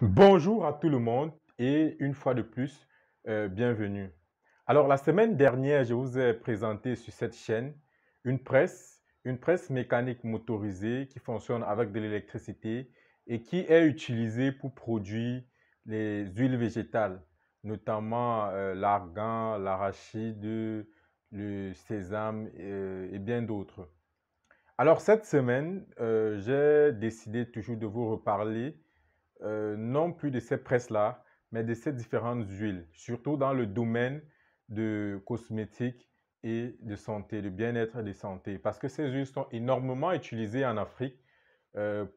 Bonjour à tout le monde et une fois de plus, bienvenue. Alors la semaine dernière, je vous ai présenté sur cette chaîne une presse mécanique motorisée qui fonctionne avec de l'électricité et qui est utilisée pour produire les huiles végétales, notamment l'argan, l'arachide, le sésame et bien d'autres. Alors cette semaine, j'ai décidé toujours de vous reparler non plus de ces presses-là, mais de ces différentes huiles, surtout dans le domaine de cosmétiques et de santé, de bien-être et de santé. Parce que ces huiles sont énormément utilisées en Afrique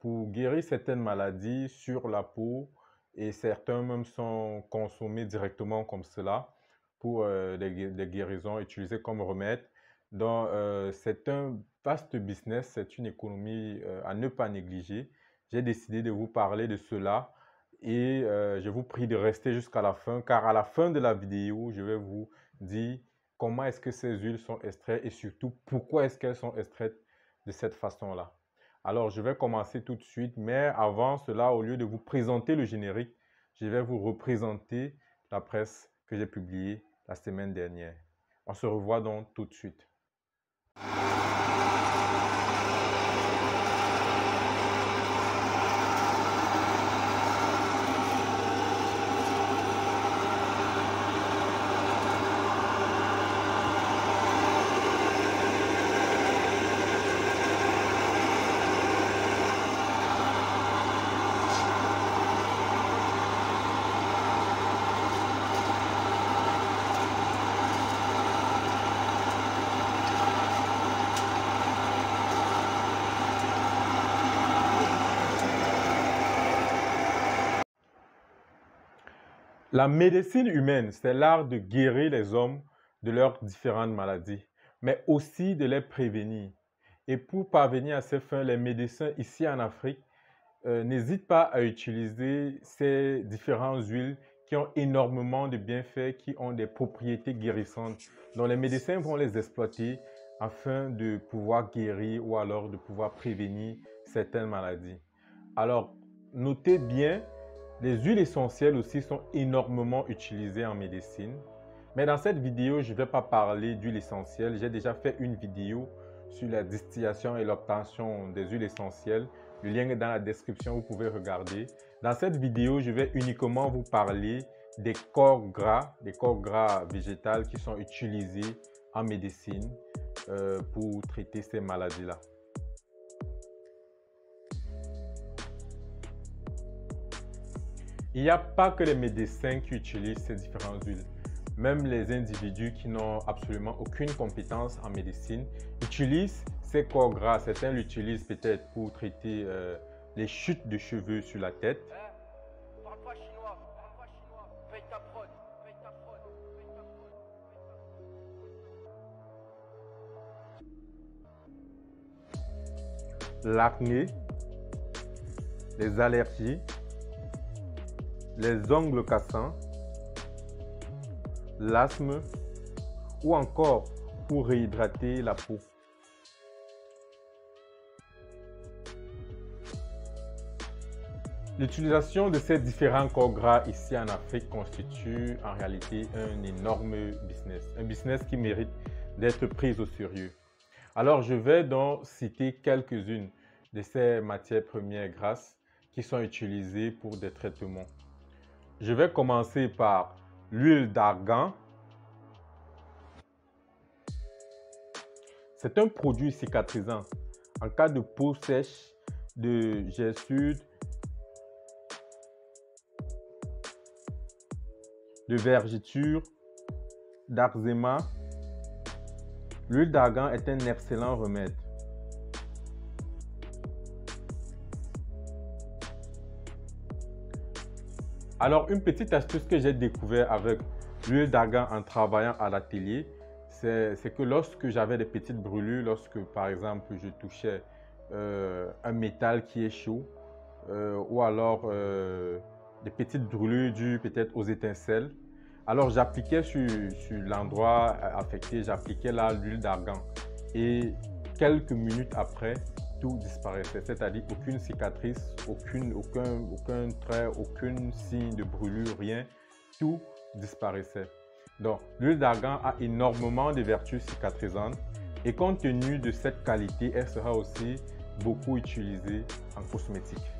pour guérir certaines maladies sur la peau et certains même sont consommés directement comme cela pour des guérisons utilisées comme remède. Donc, c'est un vaste business, c'est une économie à ne pas négliger. J'ai décidé de vous parler de cela et je vous prie de rester jusqu'à la fin car à la fin de la vidéo, je vais vous dire comment est-ce que ces huiles sont extraites et surtout pourquoi est-ce qu'elles sont extraites de cette façon-là. Alors, je vais commencer tout de suite, mais avant cela, au lieu de vous présenter le générique, je vais vous représenter la presse que j'ai publiée la semaine dernière. On se revoit donc tout de suite. La médecine humaine, c'est l'art de guérir les hommes de leurs différentes maladies, mais aussi de les prévenir. Et pour parvenir à ces fins, les médecins ici en Afrique n'hésitent pas à utiliser ces différentes huiles qui ont énormément de bienfaits, qui ont des propriétés guérissantes. Donc les médecins vont les exploiter afin de pouvoir guérir ou alors de pouvoir prévenir certaines maladies. Alors, notez bien, les huiles essentielles aussi sont énormément utilisées en médecine. Mais dans cette vidéo, je ne vais pas parler d'huile essentielle. J'ai déjà fait une vidéo sur la distillation et l'obtention des huiles essentielles. Le lien est dans la description, vous pouvez regarder. Dans cette vidéo, je vais uniquement vous parler des corps gras végétales qui sont utilisés en médecine pour traiter ces maladies-là. Il n'y a pas que les médecins qui utilisent ces différentes huiles. Même les individus qui n'ont absolument aucune compétence en médecine utilisent ces corps gras. Certains l'utilisent peut-être pour traiter les chutes de cheveux sur la tête. Parle pas chinois, paye ta prod, paye ta prod, paye ta prod, L'acné, les allergies, les ongles cassants, l'asthme ou encore pour réhydrater la peau. L'utilisation de ces différents corps gras ici en Afrique constitue en réalité un énorme business. Un business qui mérite d'être pris au sérieux. Alors, je vais donc citer quelques-unes de ces matières premières grasses qui sont utilisées pour des traitements. Je vais commencer par l'huile d'argan. C'est un produit cicatrisant en cas de peau sèche, de gerçure, de vergeture, d'eczéma. L'huile d'argan est un excellent remède. Alors, une petite astuce que j'ai découvert avec l'huile d'argan en travaillant à l'atelier, c'est que lorsque j'avais des petites brûlures, lorsque par exemple je touchais un métal qui est chaud, ou alors des petites brûlures dues peut-être aux étincelles, alors j'appliquais sur l'endroit affecté, j'appliquais là l'huile d'argan. Et quelques minutes après, tout disparaissait. C'est-à-dire aucune cicatrice, aucun trait, aucun signe de brûlure, rien. Tout disparaissait. Donc, l'huile d'argan a énormément de vertus cicatrisantes et compte tenu de cette qualité, elle sera aussi beaucoup utilisée en cosmétique.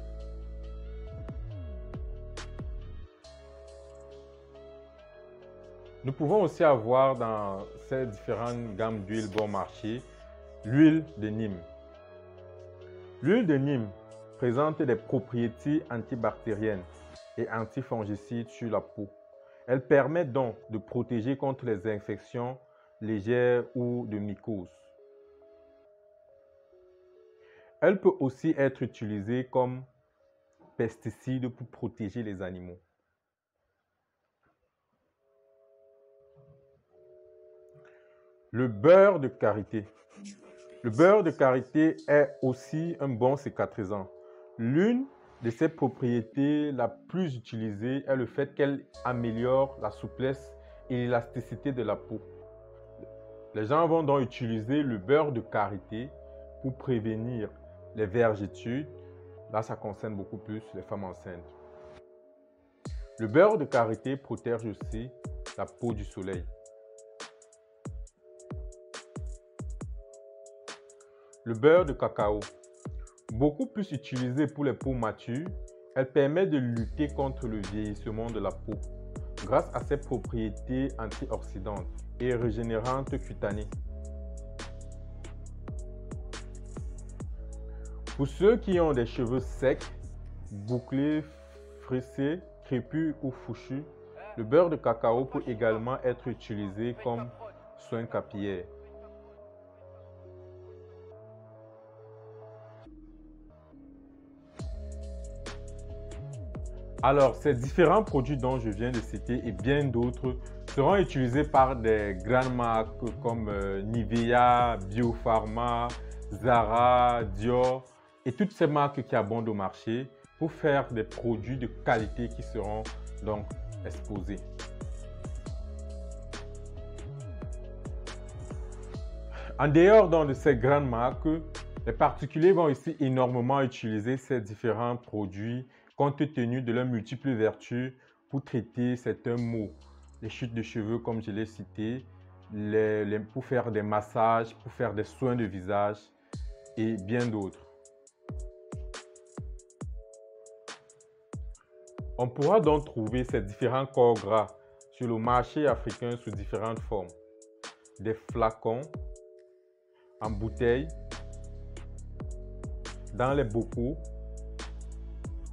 Nous pouvons aussi avoir dans ces différentes gammes d'huiles bon marché, l'huile de Nîmes. L'huile de Nîmes présente des propriétés antibactériennes et antifongicides sur la peau. Elle permet donc de protéger contre les infections légères ou de mycoses. Elle peut aussi être utilisée comme pesticide pour protéger les animaux. Le beurre de karité. Le beurre de karité est aussi un bon cicatrisant. L'une de ses propriétés la plus utilisée est le fait qu'elle améliore la souplesse et l'élasticité de la peau. Les gens vont donc utiliser le beurre de karité pour prévenir les vergetures. Là, ça concerne beaucoup plus les femmes enceintes. Le beurre de karité protège aussi la peau du soleil. Le beurre de cacao. Beaucoup plus utilisé pour les peaux matures, elle permet de lutter contre le vieillissement de la peau grâce à ses propriétés antioxydantes et régénérantes cutanées. Pour ceux qui ont des cheveux secs, bouclés, frisés, crépus ou fouchus, le beurre de cacao peut également être utilisé comme soin capillaire. Alors, ces différents produits dont je viens de citer et bien d'autres seront utilisés par des grandes marques comme Nivea, Biopharma, Zara, Dior et toutes ces marques qui abondent au marché pour faire des produits de qualité qui seront donc exposés. En dehors donc de ces grandes marques, les particuliers vont aussi énormément utiliser ces différents produits compte tenu de leurs multiples vertus pour traiter certains maux, les chutes de cheveux comme je l'ai cité, pour faire des massages, pour faire des soins de visage et bien d'autres. On pourra donc trouver ces différents corps gras sur le marché africain sous différentes formes. Des flacons, en bouteilles, dans les bocaux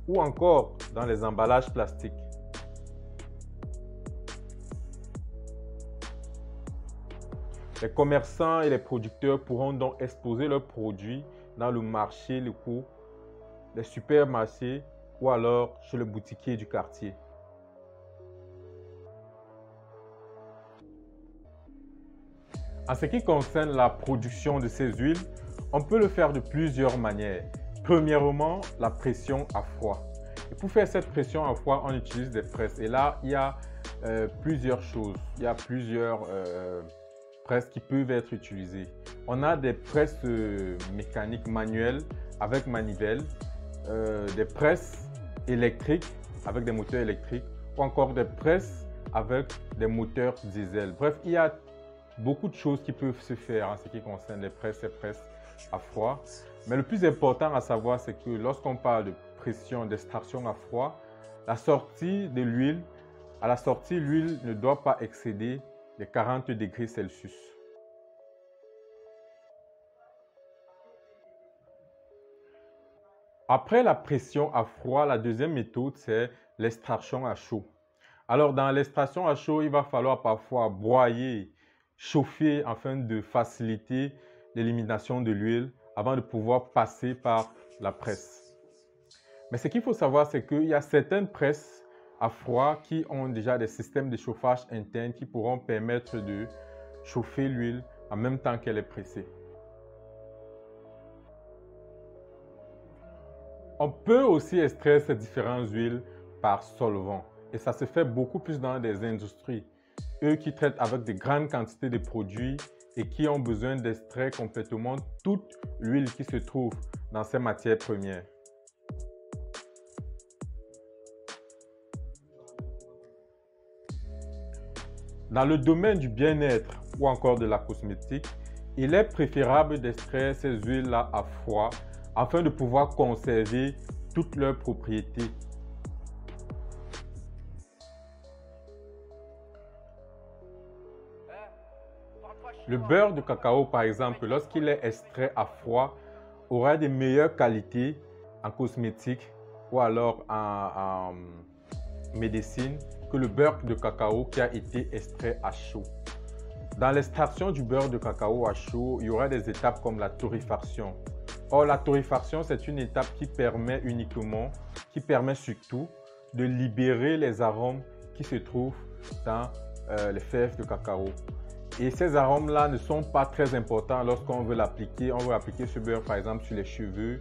ou encore dans les emballages plastiques. Les commerçants et les producteurs pourront donc exposer leurs produits dans le marché locaux, les supermarchés ou alors chez le boutiquier du quartier. En ce qui concerne la production de ces huiles, on peut le faire de plusieurs manières. Premièrement, la pression à froid. Et pour faire cette pression à froid, on utilise des presses. Et là, il y a plusieurs choses. Il y a plusieurs presses qui peuvent être utilisées. On a des presses mécaniques manuelles avec manivelle, des presses électriques avec des moteurs électriques ou encore des presses avec des moteurs diesel. Bref, il y a beaucoup de choses qui peuvent se faire en ce qui concerne les presses et presses à froid. Mais le plus important à savoir, c'est que lorsqu'on parle de pression, d'extraction à froid, la sortie de l'huile, à la sortie, l'huile ne doit pas excéder les 40 degrés Celsius. Après la pression à froid, la deuxième méthode, c'est l'extraction à chaud. Alors, dans l'extraction à chaud, il va falloir parfois broyer, chauffer afin de faciliter l'élimination de l'huile avant de pouvoir passer par la presse. Mais ce qu'il faut savoir, c'est qu'il y a certaines presses à froid qui ont déjà des systèmes de chauffage interne qui pourront permettre de chauffer l'huile en même temps qu'elle est pressée. On peut aussi extraire ces différentes huiles par solvant et ça se fait beaucoup plus dans des industries. Eux qui traitent avec de grandes quantités de produits et qui ont besoin d'extraire complètement toute l'huile qui se trouve dans ces matières premières. Dans le domaine du bien-être ou encore de la cosmétique, il est préférable d'extraire ces huiles-là à froid afin de pouvoir conserver toutes leurs propriétés. Le beurre de cacao, par exemple, lorsqu'il est extrait à froid, aura des meilleures qualités en cosmétique ou alors en médecine que le beurre de cacao qui a été extrait à chaud. Dans l'extraction du beurre de cacao à chaud, il y aura des étapes comme la torréfaction. Or, la torréfaction, c'est une étape qui permet surtout de libérer les arômes qui se trouvent dans les fèves de cacao. Et ces arômes-là ne sont pas très importants lorsqu'on veut l'appliquer. On veut appliquer ce beurre, par exemple, sur les cheveux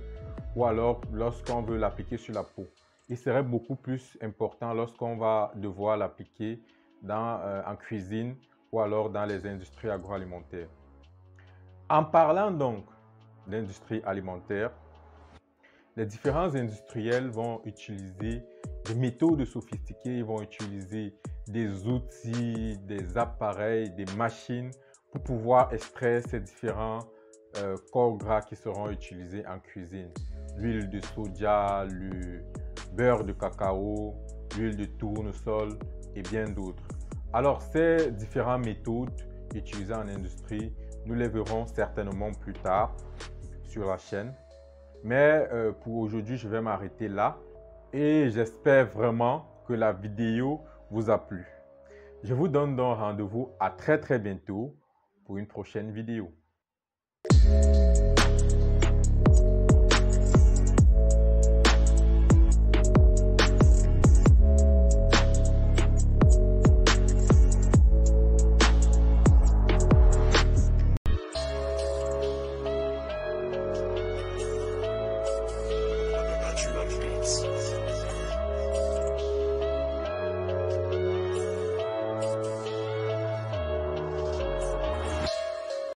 ou alors lorsqu'on veut l'appliquer sur la peau. Il serait beaucoup plus important lorsqu'on va devoir l'appliquer en cuisine ou alors dans les industries agroalimentaires. En parlant donc d'industrie alimentaire, les différents industriels vont utiliser des méthodes sophistiquées, ils vont utiliser des outils, des appareils, des machines pour pouvoir extraire ces différents corps gras qui seront utilisés en cuisine. L'huile de soja, le beurre de cacao, l'huile de tournesol et bien d'autres. Alors, ces différentes méthodes utilisées en industrie, nous les verrons certainement plus tard sur la chaîne. Mais pour aujourd'hui, je vais m'arrêter là et j'espère vraiment que la vidéo vous a plu. Je vous donne donc rendez-vous à très bientôt pour une prochaine vidéo.